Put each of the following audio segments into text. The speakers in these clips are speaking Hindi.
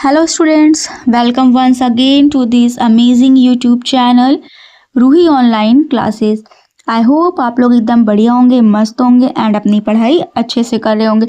Hello students, welcome once again to this amazing YouTube channel Roohi online classes. I hope आप लोग एकदम बढ़िया होंगे, मस्त होंगे एंड अपनी पढ़ाई अच्छे से कर रहे होंगे।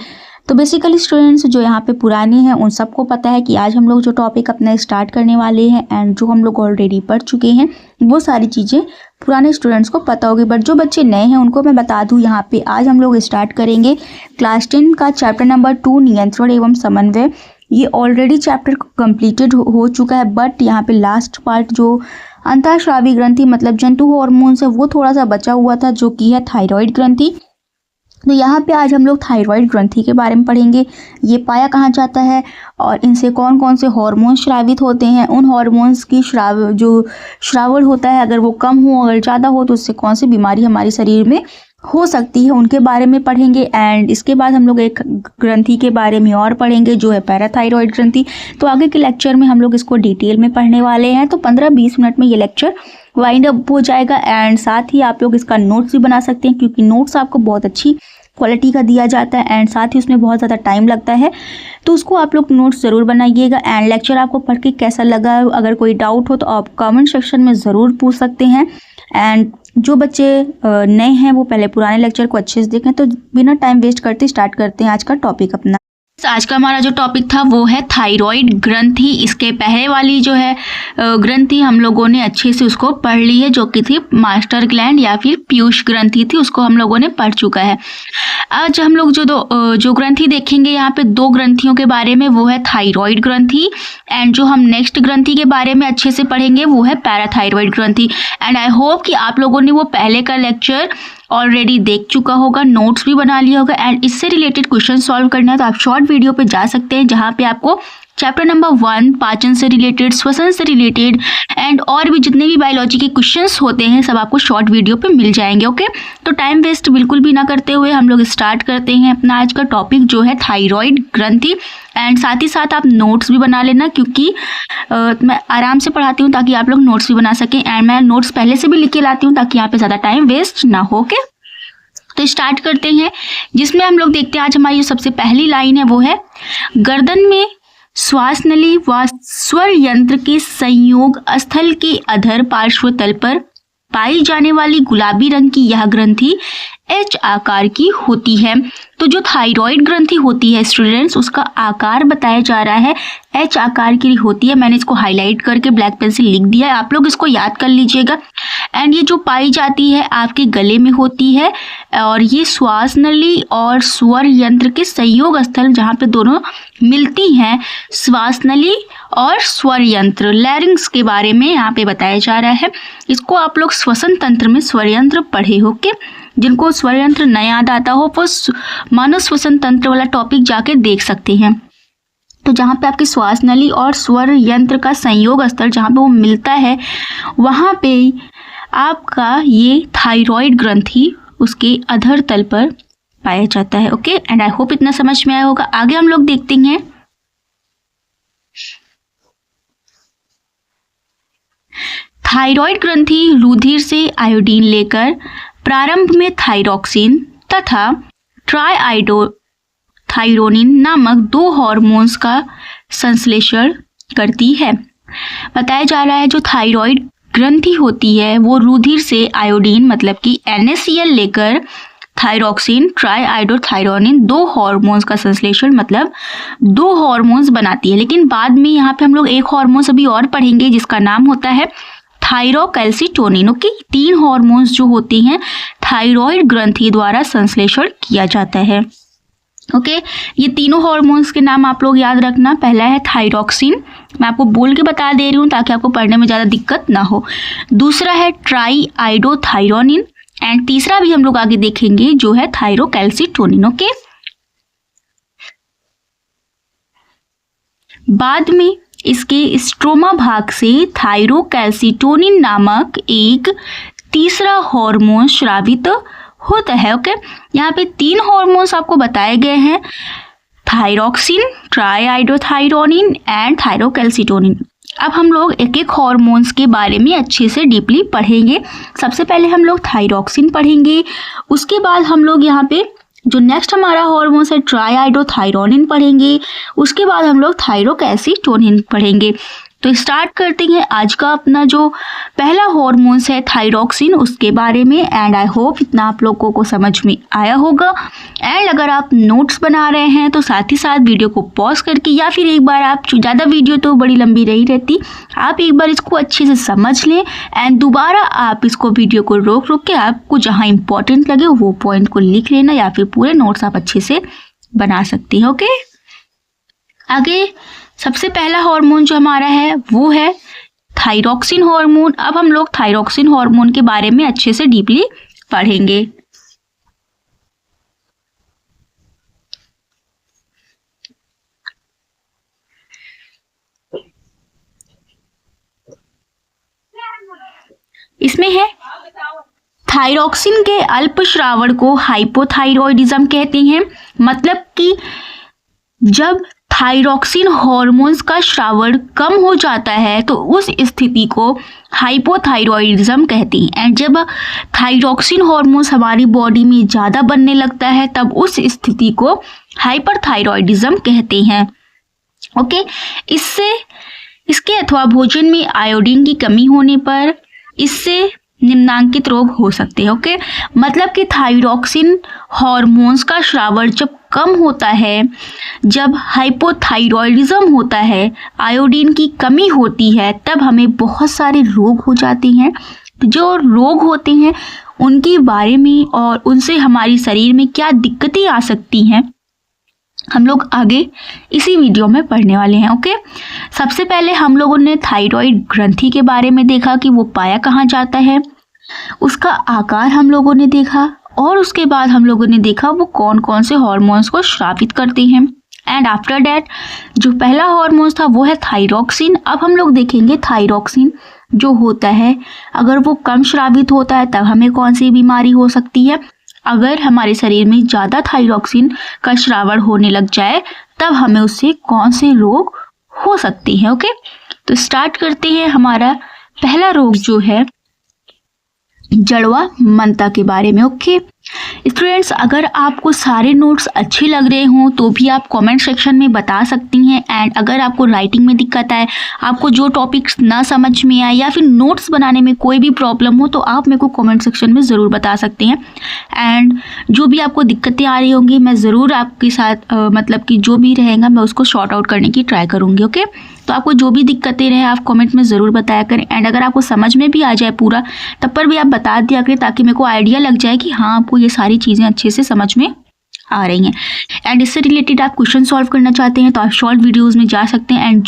तो बेसिकली स्टूडेंट्स जो यहाँ पे पुराने हैं उन सबको पता है कि आज हम लोग जो टॉपिक अपना स्टार्ट करने वाले हैं एंड जो हम लोग ऑलरेडी पढ़ चुके हैं वो सारी चीज़ें पुराने स्टूडेंट्स को पता होगी, बट जो बच्चे नए हैं उनको मैं बता दूँ यहाँ पे आज हम लोग स्टार्ट करेंगे क्लास 10 का चैप्टर नंबर 2 नियंत्रण एवं समन्वय। ये ऑलरेडी चैप्टर कंप्लीटेड हो चुका है, बट यहाँ पे लास्ट पार्ट जो अंतःस्रावी ग्रंथि मतलब जंतु हार्मोन्स है वो थोड़ा सा बचा हुआ था, जो कि है थायराइड ग्रंथि। तो यहाँ पे आज हम लोग थायराइड ग्रंथि के बारे में पढ़ेंगे। ये पाया कहाँ जाता है और इनसे कौन कौन से हार्मोन स्रावित होते हैं, उन हार्मोन्स की श्रावण होता है अगर वो कम हो अगर ज़्यादा हो तो उससे कौन सी बीमारी हमारे शरीर में हो सकती है उनके बारे में पढ़ेंगे। एंड इसके बाद हम लोग एक ग्रंथि के बारे में और पढ़ेंगे जो है पैराथायरॉयड ग्रंथि। तो आगे के लेक्चर में हम लोग इसको डिटेल में पढ़ने वाले हैं। तो 15-20 मिनट में ये लेक्चर वाइंड अप हो जाएगा एंड साथ ही आप लोग इसका नोट्स भी बना सकते हैं, क्योंकि नोट्स आपको बहुत अच्छी क्वालिटी का दिया जाता है एंड साथ ही उसमें बहुत ज़्यादा टाइम लगता है, तो उसको आप लोग नोट्स ज़रूर बनाइएगा। एंड लेक्चर आपको पढ़ के कैसा लगा, अगर कोई डाउट हो तो आप कमेंट सेक्शन में ज़रूर पूछ सकते हैं। एंड जो बच्चे नए हैं वो पहले पुराने लेक्चर को अच्छे से देखें। तो बिना टाइम वेस्ट करते स्टार्ट करते हैं आज का टॉपिक अपना। आज का हमारा जो टॉपिक था वो है थायराइड ग्रंथि। इसके पहले वाली जो है ग्रंथि हम लोगों ने अच्छे से उसको पढ़ ली है, जो कि थी मास्टर ग्लैंड या फिर पीयूष ग्रंथि थी, उसको हम लोगों ने पढ़ चुका है। आज हम लोग जो ग्रंथि देखेंगे यहाँ पे दो ग्रंथियों के बारे में, वो है थायराइड ग्रंथि एंड जो हम नेक्स्ट ग्रंथि के बारे में अच्छे से पढ़ेंगे वो है पैराथायरॉयड ग्रंथि। एंड आई होप कि आप लोगों ने वो पहले का लेक्चर ऑलरेडी देख चुका होगा, नोट्स भी बना लिया होगा एंड इससे रिलेटेड क्वेश्चन सॉल्व करना है तो आप शॉर्ट वीडियो पे जा सकते हैं, जहाँ पे आपको चैप्टर नंबर 1 पाचन से रिलेटेड, श्वसन से रिलेटेड एंड और भी जितने भी बायोलॉजी के क्वेश्चंस होते हैं सब आपको शॉर्ट वीडियो पे मिल जाएंगे। ओके, तो टाइम वेस्ट बिल्कुल भी ना करते हुए हम लोग स्टार्ट करते हैं अपना आज का टॉपिक जो है थायराइड ग्रंथि। एंड साथ ही साथ आप नोट्स भी बना लेना, क्योंकि मैं आराम से पढ़ाती हूँ ताकि आप लोग नोट्स भी बना सकें एंड मैं नोट्स पहले से भी लिख के लाती हूँ ताकि यहाँ पे ज़्यादा टाइम वेस्ट ना हो। ओके, तो स्टार्ट करते हैं, जिसमें हम लोग देखते हैं आज हमारी जो सबसे पहली लाइन है वो है गर्दन में श्वास नली व स्वर यंत्र के संयोग स्थल के अधर पार्श्व तल पर पाई जाने वाली गुलाबी रंग की यह ग्रंथि एच आकार की होती है। तो जो थायराइड ग्रंथि होती है स्टूडेंट्स, उसका आकार बताया जा रहा है एच आकार की होती है। मैंने इसको हाईलाइट करके ब्लैक पेन से लिख दिया है, आप लोग इसको याद कर लीजिएगा। एंड ये जो पाई जाती है आपके गले में होती है और ये श्वास नली और स्वर यंत्र के संयोग स्थल जहाँ पे दोनों मिलती हैं, श्वास नली और स्वर यंत्र लैरिंग्स के बारे में यहाँ पे बताया जा रहा है। इसको आप लोग श्वसन तंत्र में स्वर यंत्र पढ़े हो के, जिनको स्वर यंत्र न याद आता हो वो मानव श्वसन तंत्र वाला टॉपिक जाके देख सकते हैं। तो जहाँ पे आपकी श्वास नली और स्वर यंत्र का संयोग स्थल जहाँ पे वो मिलता है वहाँ पे आपका ये थायराइड ग्रंथि उसके अधर तल पर पाया जाता है। ओके, एंड आई होप इतना समझ में आया होगा। आगे हम लोग देखते हैं थायराइड ग्रंथि रुधिर से आयोडीन लेकर प्रारंभ में थायरोक्सिन तथा ट्राईआइडोथायरोनिन नामक दो हार्मोन्स का संश्लेषण करती है। बताया जा रहा है जो थायराइड ग्रंथि होती है वो रुधिर से आयोडीन मतलब कि NaCl लेकर थायरोक्सिन ट्राईआइडोथायरोनिन दो हार्मोन्स का संश्लेषण मतलब दो हार्मोन्स बनाती है। लेकिन बाद में यहाँ पे हम लोग एक हार्मोन्स अभी और पढ़ेंगे जिसका नाम होता है थायरोकैल्सिटोनिन। ओके, 3 हार्मोन्स जो होते हैं थायराइड ग्रंथि द्वारा संश्लेषण किया जाता है। ओके, ये तीनों हार्मोन्स के नाम आप लोग याद रखना। पहला है थायरोक्सिन, मैं आपको बोल के बता दे रही हूँ ताकि आपको पढ़ने में ज़्यादा दिक्कत ना हो। दूसरा है ट्राईआइडोथायरोनिन एंड तीसरा भी हम लोग आगे देखेंगे जो है थायरोकैल्सिटोनिन। ओके, बाद में इसके स्ट्रोमा भाग से थायरोकैल्सिटोनिन नामक एक तीसरा हार्मोन स्रावित होता है। ओके, यहाँ पे 3 हार्मोन्स आपको बताए गए हैं, थायरोक्सिन, ट्राईआइडोथायरोनिन एंड थायरोकैल्सिटोनिन। अब हम लोग एक एक हार्मोन्स के बारे में अच्छे से डीपली पढ़ेंगे। सबसे पहले हम लोग थायरोक्सिन पढ़ेंगे, उसके बाद हम लोग यहाँ पे जो नेक्स्ट हमारा हार्मोन है ट्राईआइडोथायरोनिन पढ़ेंगे। उसके बाद हम लोग थायरोकैसिटोनिन पढ़ेंगे। तो स्टार्ट करते हैं आज का अपना जो पहला हार्मोन्स है थायरॉक्सिन, उसके बारे में। एंड आई होप इतना आप लोगों को समझ में आया होगा। एंड अगर आप नोट्स बना रहे हैं तो साथ ही साथ वीडियो को पॉज करके, या फिर एक बार आप, ज़्यादा वीडियो तो बड़ी लंबी नहीं रहती, आप एक बार इसको अच्छे से समझ लें एंड दोबारा आप इसको वीडियो को रोक के आपको जहाँ इंपॉर्टेंट लगे वो पॉइंट को लिख लेना, या फिर पूरे नोट्स आप अच्छे से बना सकते हैं। ओके, आगे सबसे पहला हार्मोन जो हमारा है वो है थायरॉक्सिन हार्मोन। अब हम लोग थायरॉक्सिन हार्मोन के बारे में अच्छे से डीपली पढ़ेंगे। इसमें है थायरॉक्सिन के अल्प श्रावण को हाइपोथायरॉयडिज्म कहते हैं। मतलब कि जब थायरॉक्सिन हार्मोन्स का श्रावण कम हो जाता है तो उस स्थिति को हाइपोथायरॉयडिज्म कहते हैं। एंड जब थायरॉक्सिन हार्मोन्स हमारी बॉडी में ज़्यादा बनने लगता है तब उस स्थिति को हाइपरथायरॉयडिज्म कहते हैं। ओके, इसके अथवा भोजन में आयोडीन की कमी होने पर इससे निम्नांकित रोग हो सकते हैं। ओके, मतलब कि थायरॉक्सिन हार्मोन्स का श्रावण जब कम होता है, जब हाइपोथायरॉयडिज्म होता है, आयोडीन की कमी होती है, तब हमें बहुत सारे रोग हो जाते हैं। जो रोग होते हैं उनके बारे में और उनसे हमारी शरीर में क्या दिक्कतें आ सकती हैं हम लोग आगे इसी वीडियो में पढ़ने वाले हैं। ओके, सबसे पहले हम लोगों ने थायराइड ग्रंथि के बारे में देखा कि वो पाया कहाँ जाता है, उसका आकार हम लोगों ने देखा, और उसके बाद हम लोगों ने देखा वो कौन कौन से हार्मोन्स को स्रावित करते हैं। एंड आफ्टर डैट जो पहला हार्मोन्स था वो है थायरॉक्सिन। अब हम लोग देखेंगे थायरॉक्सिन जो होता है अगर वो कम स्रावित होता है तब हमें कौन सी बीमारी हो सकती है, अगर हमारे शरीर में ज़्यादा थायरॉक्सिन का श्रावण होने लग जाए तब हमें उससे कौन से रोग हो सकते हैं। ओके, तो स्टार्ट करते हैं हमारा पहला रोग जो है जड़वा मनता के बारे में। ओके स्टूडेंट्स, अगर आपको सारे नोट्स अच्छे लग रहे हों तो भी आप कमेंट सेक्शन में बता सकती हैं। एंड अगर आपको राइटिंग में दिक्कत आए, आपको जो टॉपिक्स ना समझ में आए, या फिर नोट्स बनाने में कोई भी प्रॉब्लम हो तो आप मेरे को कमेंट सेक्शन में ज़रूर बता सकते हैं। एंड जो भी आपको दिक्कतें आ रही होंगी मैं ज़रूर आपके साथ मतलब कि जो भी रहेगा मैं उसको शॉर्ट आउट करने की ट्राई करूँगी। ओके, तो आपको जो भी दिक्कतें रहे आप कमेंट में ज़रूर बताया करें। एंड अगर आपको समझ में भी आ जाए पूरा तब पर भी आप बता दिया करें ताकि मेरे को आइडिया लग जाए कि हाँ आपको ये सारी चीज़ें अच्छे से समझ में आ रही हैं। एंड इससे रिलेटेड आप क्वेश्चन सॉल्व करना चाहते हैं तो आप शॉर्ट वीडियोस में जा सकते हैं। एंड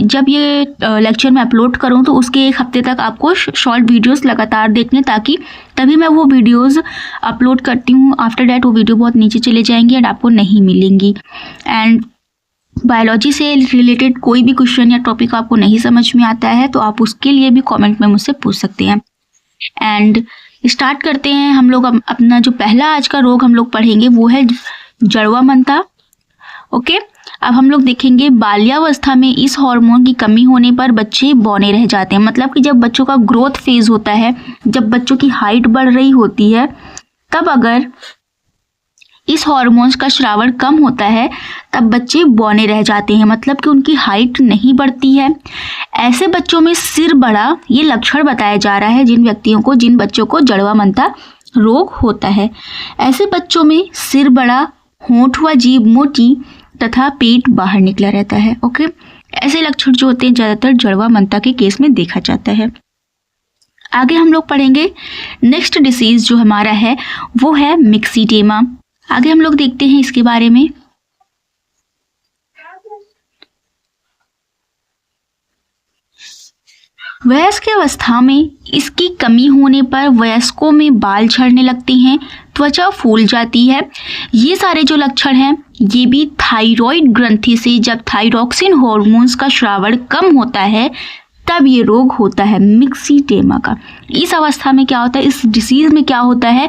जब ये लेक्चर मैं अपलोड करूँ तो उसके एक हफ्ते तक आपको शॉर्ट वीडियोस लगातार देखने, ताकि तभी मैं वो वीडियोस अपलोड करती हूँ। आफ्टर डैट वो वीडियो बहुत नीचे चले जाएंगी एंड आपको नहीं मिलेंगी। एंड बायोलॉजी से रिलेटेड कोई भी क्वेश्चन या टॉपिक आपको नहीं समझ में आता है तो आप उसके लिए भी कमेंट में मुझसे पूछ सकते हैं। एंड स्टार्ट करते हैं हम लोग अपना जो पहला आज का रोग हम लोग पढ़ेंगे वो है जड़वा मनता। ओके, अब हम लोग देखेंगे बाल्यावस्था में इस हार्मोन की कमी होने पर बच्चे बौने रह जाते हैं। मतलब कि जब बच्चों का ग्रोथ फेज होता है, जब बच्चों की हाइट बढ़ रही होती है, तब अगर इस हार्मोन्स का श्रावण कम होता है तब बच्चे बौने रह जाते हैं। मतलब कि उनकी हाइट नहीं बढ़ती है। ऐसे बच्चों में सिर बड़ा ये लक्षण बताया जा रहा है जिन बच्चों को जड़वा मनता रोग होता है। ऐसे बच्चों में सिर बड़ा, होंठ व जीभ मोटी तथा पेट बाहर निकला रहता है। ओके, ऐसे लक्षण जो होते हैं ज़्यादातर जड़वा मनता के केस में देखा जाता है। आगे हम लोग पढ़ेंगे नेक्स्ट डिसीज जो हमारा है वो है मिक्सीटेमा। आगे हम लोग देखते हैं इसके बारे में। वयस्क अवस्था में इसकी कमी होने पर वयस्कों में बाल झड़ने लगते हैं, त्वचा फूल जाती है। ये सारे जो लक्षण हैं ये भी थायराइड ग्रंथि से, जब थायरॉक्सिन हार्मोन्स का श्रावण कम होता है तब ये रोग होता है मिक्सीटेमा का। इस अवस्था में क्या होता है, इस डिसीज में क्या होता है,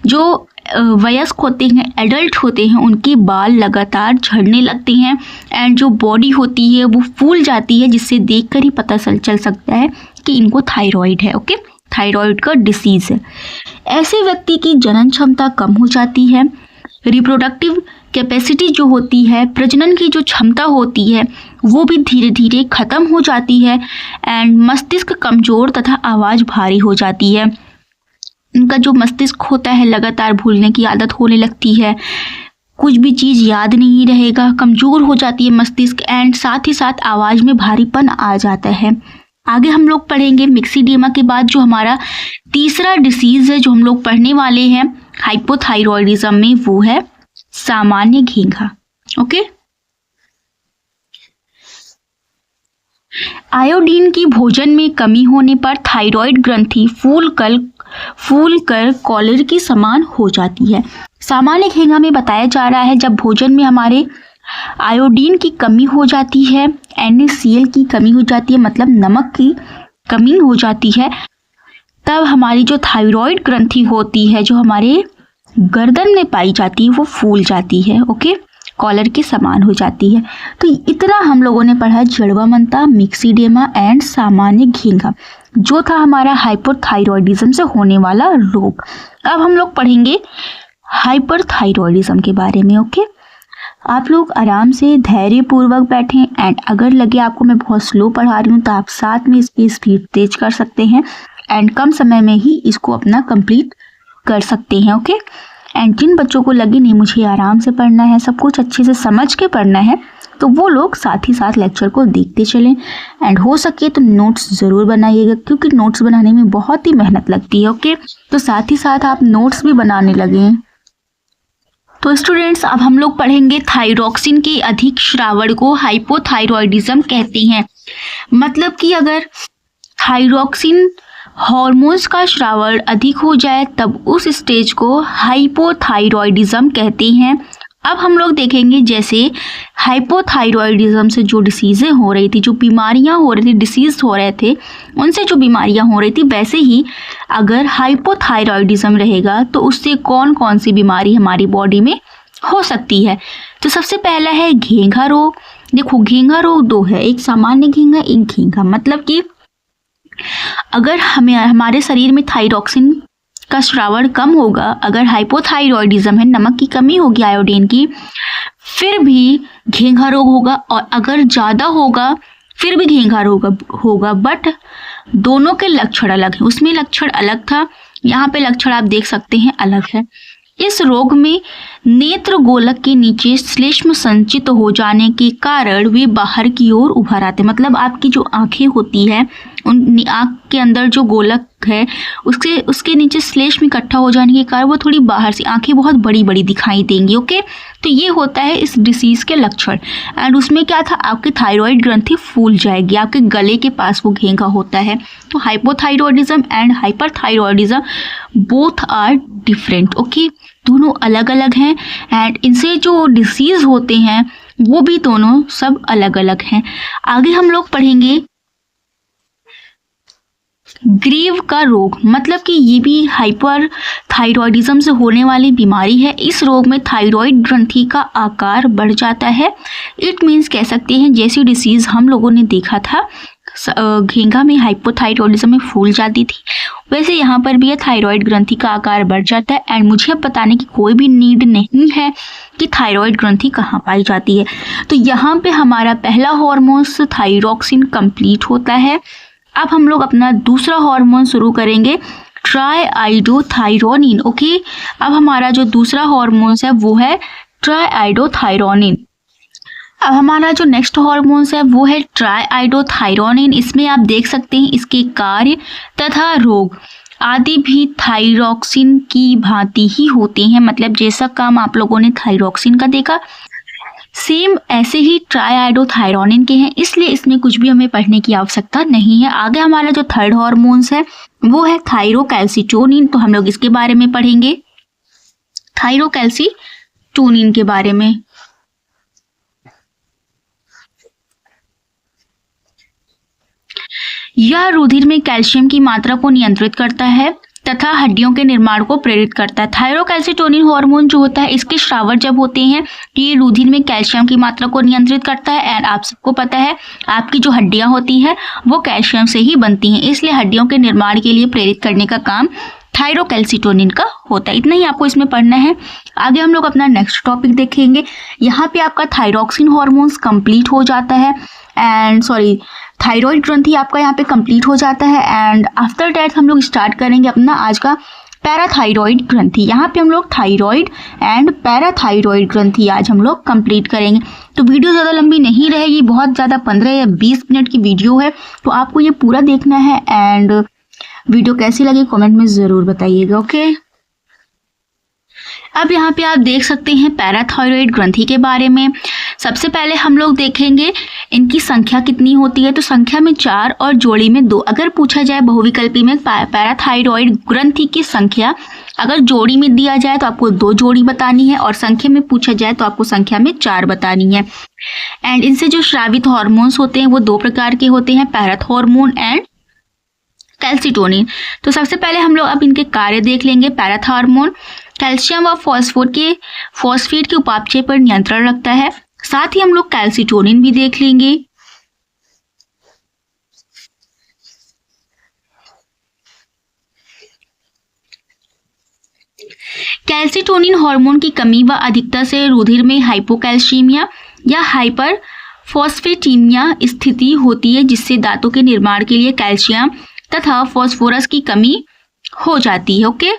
जो वयस्क होते हैं, एडल्ट होते हैं, उनके बाल लगातार झड़ने लगते हैं एंड जो बॉडी होती है वो फूल जाती है, जिससे देखकर ही पता चल सकता है कि इनको थायराइड है। ओके, थायराइड का डिसीज है। ऐसे व्यक्ति की जनन क्षमता कम हो जाती है, रिप्रोडक्टिव कैपेसिटी जो होती है, प्रजनन की जो क्षमता होती है, वो भी धीरे धीरे खत्म हो जाती है एंड मस्तिष्क कमजोर तथा आवाज़ भारी हो जाती है। उनका जो मस्तिष्क होता है लगातार भूलने की आदत होने लगती है, कुछ भी चीज़ याद नहीं रहेगा, कमज़ोर हो जाती है मस्तिष्क एंड साथ ही साथ आवाज़ में भारीपन आ जाता है। आगे हम लोग पढ़ेंगे मिक्सिडियमा के बाद जो हमारा तीसरा डिसीज़ है जो हम लोग पढ़ने वाले हैं हाइपोथायरॉयडिज्म में, वो है सामान्य घेंघा। ओके, आयोडीन की भोजन में कमी होने पर थायराइड ग्रंथि फूलकर कॉलर के समान हो जाती है। सामान्य घेंघा में बताया जा रहा है जब भोजन में हमारे आयोडीन की कमी हो जाती है, NaCl की कमी हो जाती है, मतलब नमक की कमी हो जाती है, तब हमारी जो थायराइड ग्रंथि होती है जो हमारे गर्दन में पाई जाती है वो फूल जाती है। ओके, कॉलर के समान हो जाती है। तो इतना हम लोगों ने पढ़ा जड़वामंता, मिक्सिडियमा एंड सामान्य घेंघा, जो था हमारा हाइपोथायरॉयडिज्म से होने वाला रोग। अब हम लोग पढ़ेंगे हाइपरथायरॉयडिज्म के बारे में। ओके, आप लोग आराम से धैर्यपूर्वक बैठें एंड अगर लगे आपको मैं बहुत स्लो पढ़ा रही हूँ तो आप साथ में इसकी स्पीड तेज कर सकते हैं एंड कम समय में ही इसको अपना कंप्लीट कर सकते हैं। ओके, एंड जिन बच्चों को लगे नहीं मुझे आराम से पढ़ना है, सब कुछ अच्छे से समझ के पढ़ना है, तो वो लोग साथ ही साथ लेक्चर को देखते चलें एंड हो सके तो नोट्स ज़रूर बनाइएगा, क्योंकि नोट्स बनाने में बहुत ही मेहनत लगती है। ओके, तो साथ ही साथ आप नोट्स भी बनाने लगें। तो स्टूडेंट्स, अब हम लोग पढ़ेंगे थायरॉक्सिन के अधिक श्रावण को हाइपोथायरॉयडिज्म कहते हैं। मतलब कि अगर थायरॉक्सिन हार्मोन्स का श्रावण अधिक हो जाए तब उस स्टेज को हाइपोथायरॉयडिज्म कहते हैं। अब हम लोग देखेंगे जैसे हाइपोथायरॉयडिज्म से जो डिसीज़ें हो रही थी, जो बीमारियां हो रही थी, डिसीज़ हो रहे थे, उनसे जो बीमारियां हो रही थी, वैसे ही अगर हाइपोथायरॉयडिज्म रहेगा तो उससे कौन कौन सी बीमारी हमारी बॉडी में हो सकती है। तो सबसे पहला है घेंघा रोग। देखो, घेंघा रोग दो है, एक सामान्य घेंघा, एक घेंघा। मतलब कि अगर हमारे शरीर में थायरॉक्सिन का श्रावण कम होगा, अगर हाइपोथायरॉयडिज्म है, नमक की कमी होगी आयोडीन की, फिर भी घेंघा रोग होगा, और अगर ज़्यादा होगा फिर भी घेंघा रोग होगा। बट दोनों के लक्षण अलग हैं, उसमें लक्षण अलग था, यहाँ पे लक्षण आप देख सकते हैं अलग है। इस रोग में नेत्र गोलक के नीचे श्लेष्म संचित हो जाने के कारण वे बाहर की ओर उभर आते। मतलब आपकी जो आंखें होती है, उन आँख के अंदर जो गोलक है उसके नीचे श्लेष्म इकट्ठा हो जाने के कारण वो थोड़ी बाहर से आंखें बहुत बड़ी बड़ी दिखाई देंगी। ओके, तो ये होता है इस डिसीज़ के लक्षण। एंड उसमें क्या था, आपकी थायराइड ग्रंथि फूल जाएगी, आपके गले के पास वो घेंघा होता है। तो hypothyroidism and hyperthyroidism both are different. Okay, दोनों अलग अलग हैं एंड इनसे जो डिसीज़ होते हैं वो भी दोनों सब अलग अलग हैं। आगे हम लोग पढ़ेंगे ग्रीव का रोग। मतलब कि ये भी हाइपर थायरॉयडिज्म से होने वाली बीमारी है। इस रोग में थायराइड ग्रंथि का आकार बढ़ जाता है। इट मीन्स कह सकते हैं जैसी डिसीज़ हम लोगों ने देखा था घेंघा में हाइपोथायरॉयडिज्म में फूल जाती थी, वैसे यहाँ पर भी थायराइड ग्रंथि का आकार बढ़ जाता है। एंड मुझे अब बताने की कोई भी नीड नहीं है कि थायराइड ग्रंथि कहाँ पाई जाती है। तो यहाँ पे हमारा पहला हार्मोन्स थायरॉक्सिन कंप्लीट होता है। अब हम लोग अपना दूसरा हार्मोन शुरू करेंगे, ट्राईआइडोथायरोनिन। ओके, अब हमारा जो दूसरा हार्मोन्स है वो है ट्राईआइडोथायरोनिन। अब हमारा जो नेक्स्ट हार्मोन्स है वो है ट्राईआइडोथायरोनिन। इसमें आप देख सकते हैं इसके कार्य तथा रोग आदि भी थायरॉक्सिन की भांति ही होते हैं। मतलब जैसा काम आप लोगों ने थायरॉक्सिन का देखा, सेम ऐसे ही ट्राईआइडोथायरोनिन के हैं, इसलिए इसमें कुछ भी हमें पढ़ने की आवश्यकता नहीं है। आगे हमारा जो थर्ड हार्मोन्स है वो है थायरोकैल्सिटोनिन। तो हम लोग इसके बारे में पढ़ेंगे, थायरोकैल्सिटोनिन के बारे में। यह रुधिर में कैल्शियम की मात्रा को नियंत्रित करता है तथा हड्डियों के निर्माण को प्रेरित करता है। थायरोकैल्सिटोनिन हार्मोन जो होता है, इसके स्रावर जब होते हैं कि ये रुधिर में कैल्शियम की मात्रा को नियंत्रित करता है। एंड आप सबको पता है आपकी जो हड्डियां होती हैं वो कैल्शियम से ही बनती हैं, इसलिए हड्डियों के निर्माण के लिए प्रेरित करने का काम थायरोकैल्सिटोनिन का होता है। इतना ही आपको इसमें पढ़ना है। आगे हम लोग अपना नेक्स्ट टॉपिक देखेंगे। यहाँ पे आपका थायरॉक्सिन हॉर्मोन्स कंप्लीट हो जाता है एंड थायराइड ग्रंथि आपका यहाँ पे कंप्लीट हो जाता है एंड आफ्टर दैट हम लोग स्टार्ट करेंगे अपना आज का पैराथाइरॉइड ग्रंथि। यहाँ पे हम लोग थायराइड एंड पैराथाइरॉइड ग्रंथि आज हम लोग कंप्लीट करेंगे। तो वीडियो ज़्यादा लंबी नहीं रहेगी, बहुत ज़्यादा 15 या 20 मिनट की वीडियो है, तो आपको ये पूरा देखना है एंड वीडियो कैसी लगी कमेंट में ज़रूर बताइएगा। ओके, अब यहाँ पे आप देख सकते हैं पैराथाइरॉइड ग्रंथि के बारे में। सबसे पहले हम लोग देखेंगे इनकी संख्या कितनी होती है। तो संख्या में 4 और जोड़ी में 2। अगर पूछा जाए बहुविकल्पी में पैराथाइरॉइड ग्रंथि की संख्या अगर जोड़ी में दिया जाए तो आपको 2 जोड़ी बतानी है और संख्या में पूछा जाए तो आपको संख्या में 4 बतानी है। एंड इनसे जो स्रावित हॉर्मोन्स होते हैं वो 2 प्रकार के होते हैं, पैराथॉर्मोन एंड कैल्सिटोनिन। तो सबसे पहले हम लोग अब इनके कार्य देख लेंगे। पैराथॉर्मोन कैल्शियम व फॉस्फेट के उपापचय पर नियंत्रण रखता है। साथ ही हम लोग कैल्सिटोनिन भी देख लेंगे। कैल्सिटोनिन हार्मोन की कमी व अधिकता से रुधिर में हाइपोकैल्सीमिया या हाइपर फॉस्फेटीमिया स्थिति होती है, जिससे दांतों के निर्माण के लिए कैल्शियम तथा फास्फोरस की कमी हो जाती है। ओके,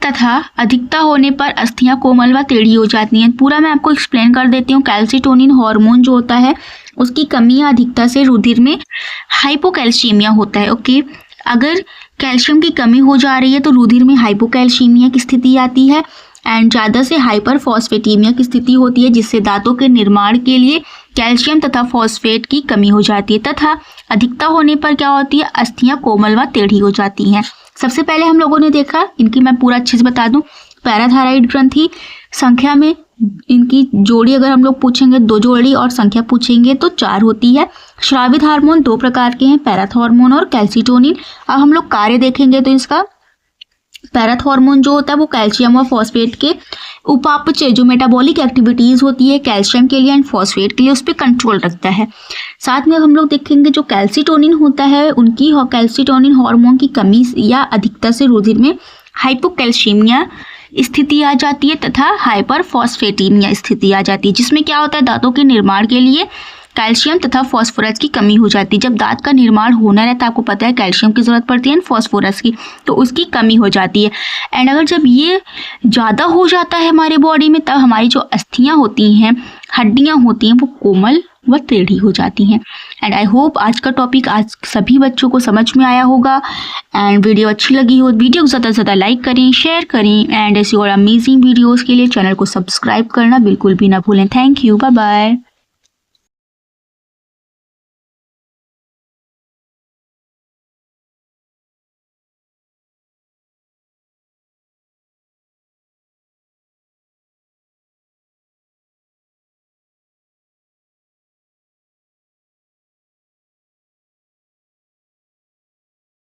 तथा अधिकता होने पर अस्थियां कोमल व टेढ़ी हो जाती हैं। पूरा मैं आपको एक्सप्लेन कर देती हूँ। कैल्सिटोनिन हार्मोन जो होता है उसकी कमी या अधिकता से रुधिर में हाइपोकैल्सीमिया होता है। ओके, अगर कैल्शियम की कमी हो जा रही है तो रुधिर में हाइपोकैल्सीमिया की स्थिति आती है एंड ज़्यादा से हाइपर फॉस्फेटीमिया की स्थिति होती है, जिससे दांतों के निर्माण के लिए कैल्शियम तथा फॉस्फेट की कमी हो जाती है। तथा अधिकता होने पर क्या होती है, अस्थियां कोमल व टेढ़ी हो जाती हैं। सबसे पहले हम लोगों ने देखा, इनकी मैं पूरा अच्छे से बता दूं, पैराथाइरॉइड ग्रंथि संख्या में इनकी जोड़ी अगर हम लोग पूछेंगे 2 जोड़ी और संख्या पूछेंगे तो 4 होती है। स्रावित हार्मोन 2 प्रकार के हैं, पैराथॉर्मोन और कैल्सिटोनिन। अब हम लोग कार्य देखेंगे तो इसका पैराथॉर्मोन जो होता है वो कैल्शियम और फॉस्फेट के उपापचय जो मेटाबॉलिक एक्टिविटीज होती है कैल्शियम के लिए एंड फॉस्फेट के लिए उस पर कंट्रोल रखता है। साथ में हम लोग देखेंगे जो कैल्सिटोनिन होता है उनकी कैल्सिटोनिन हार्मोन की कमी या अधिकता से रुधिर में हाइपोकैल्सीमिया स्थिति आ जाती है तथा हाइपर फॉस्फेटीमिया स्थिति आ जाती है, जिसमें क्या होता है दांतों के निर्माण के लिए कैल्शियम तथा फास्फोरस की कमी हो जाती है। जब दांत का निर्माण होना रहता है आपको पता है कैल्शियम की ज़रूरत पड़ती है फास्फोरस की, तो उसकी कमी हो जाती है। एंड अगर जब ये ज़्यादा हो जाता है हमारे बॉडी में तब हमारी जो अस्थियां होती हैं, हड्डियां होती हैं, वो कोमल व टेढ़ी हो जाती हैं। एंड आई होप आज का टॉपिक आज सभी बच्चों को समझ में आया होगा एंड वीडियो अच्छी लगी हो वीडियो को ज़्यादा से ज़्यादा लाइक करें, शेयर करें एंड ऐसी और अमेजिंग वीडियोज़ के लिए चैनल को सब्सक्राइब करना बिल्कुल भी ना भूलें। Thank you, bye bye.